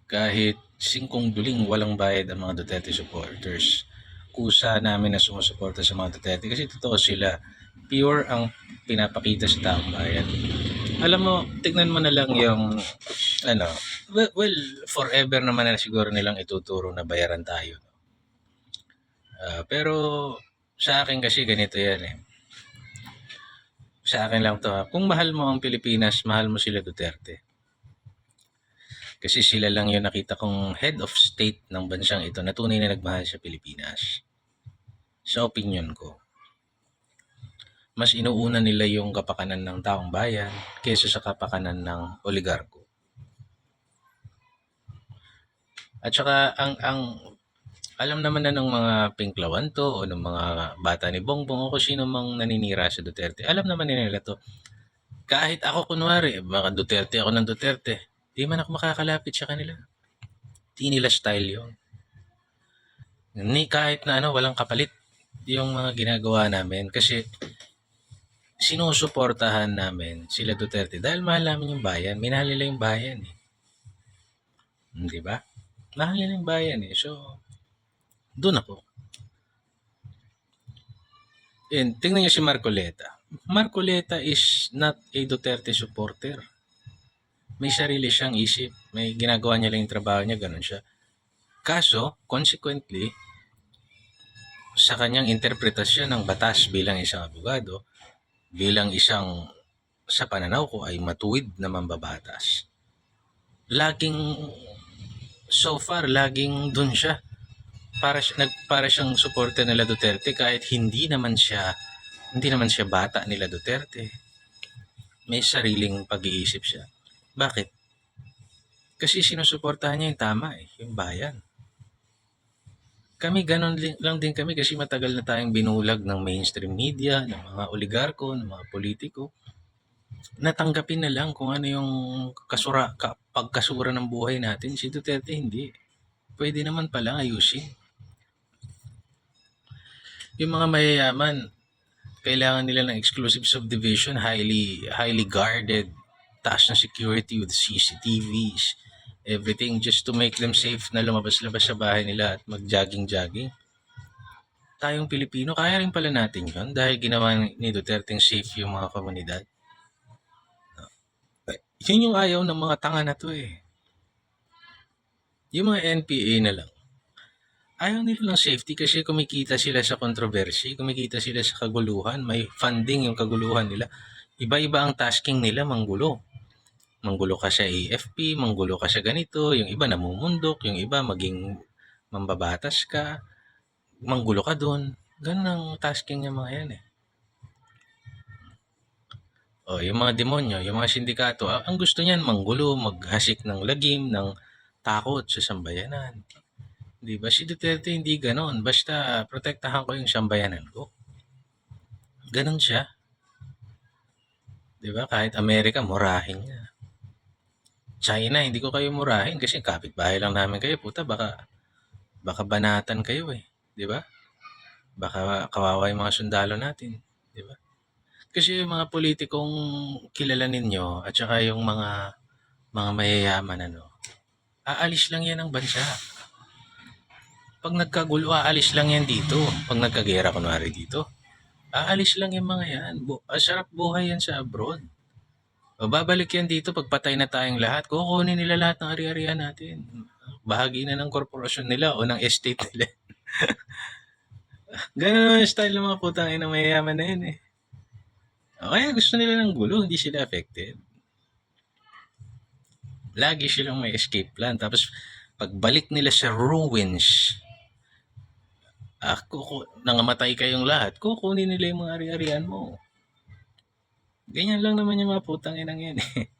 kahit singkong duling walang bayad ang mga Duterte supporters. Kusa namin na sumusuporta sa mga Duterte kasi totoo sila. Pure ang pinapakita sa taong bayan. Alam mo, tignan mo na lang yung ano, well, forever naman na siguro nilang ituturo na bayaran tayo. Pero sa akin kasi ganito yan eh. Sa akin lang to ha. Kung mahal mo ang Pilipinas, mahal mo sila Duterte. Kasi sila lang yung nakita kong head of state ng bansang ito na tunay na nagmahal sa Pilipinas. Sa opinion ko. Mas inuuna nila yung kapakanan ng taong bayan kaysa sa kapakanan ng oligarko. At saka ang alam naman na ng mga pinklawan to o ng mga bata ni Bongbong o kung sino mang naninira sa Duterte. Alam naman nila to. Kahit ako kunwari, baka Duterte ako ng Duterte, di man ako makakalapit sa kanila. Di nila style yun. Ni kahit na walang kapalit yung mga ginagawa namin kasi sinusuportahan namin sila Duterte dahil mahal namin yung bayan. Minahal nila yung bayan eh. Di ba? Mahal nila yung bayan eh. So, doon ako. And tingnan niyo si Marcoleta. Marcoleta is not a Duterte supporter. May sarili siyang isip. May ginagawa niya lang yung trabaho niya. Ganun siya. Kaso, consequently, sa kanyang interpretasyon ng batas bilang isang abogado, bilang isang sa pananaw ko ay matuwid na mambabatas. Laging dun siya. Para siyang suporter nila Duterte kahit hindi naman siya bata nila Duterte. May sariling pag-iisip siya. Bakit? Kasi sinusuportahan niya yung tama yung bayan. Kami ganon lang din kami kasi matagal na tayong binulag ng mainstream media, ng mga oligarko, ng mga politiko. Natanggapin na lang kung ano yung pagkasura ng buhay natin. Si Duterte hindi. Pwede naman pala ayusin. Yung mga mayayaman, kailangan nila ng exclusive subdivision, highly guarded, taas na security with CCTVs, everything just to make them safe na lumabas-labas sa bahay nila at mag-jogging-jogging. Tayong Pilipino, kaya rin pala natin yun dahil ginawa ni Duterte safe yung mga komunidad. Yun yung ayaw ng mga tanga na to eh. Yung mga NPA na lang. Ayaw nila ng safety kasi kumikita sila sa controversy, kumikita sila sa kaguluhan, may funding yung kaguluhan nila. Iba-iba ang tasking nila, manggulo. Manggulo ka sa AFP, manggulo ka sa ganito, yung iba namumundok, yung iba maging mambabatas ka, manggulo ka doon. Ganun ang tasking ng mga yan eh. Yung mga demonyo, yung mga sindikato, ang gusto niyan manggulo, maghasik ng lagim, ng takot sa sambayanan. Di ba? Si Duterte hindi ganon. Basta protektahan ko yung sambayanan ko. Ganon siya. Di ba? Kahit Amerika, murahin niya. China, hindi ko kayo murahin kasi kapitbahay lang namin kayo. Puta, baka banatan kayo eh. Di ba? Baka kawawa yung mga sundalo natin. Di ba? Kasi yung mga politikong kilala ninyo at saka yung mga mayayaman aalis lang yan ng bansa. Pag nagkagulo, aalis lang yan dito. Pag nagkagera kunwari dito, aalis lang yung mga yan. Sarap buhay yan sa abroad. Babalik yan dito pag patay na tayong lahat. Kukunin nila lahat ng ari-arian natin. Bahagi na ng korporasyon nila o ng estate nila. Ganun naman yung style ng mga putang ina mayayaman na yun eh. Kaya gusto nila ng gulo, hindi sila affected. Lagi silang may escape plan. Tapos pagbalik nila sa ruins, nangamatay kayong lahat, kukunin nila yung mga ari-arian mo. Ganyan lang naman yung mga putang inang yan eh.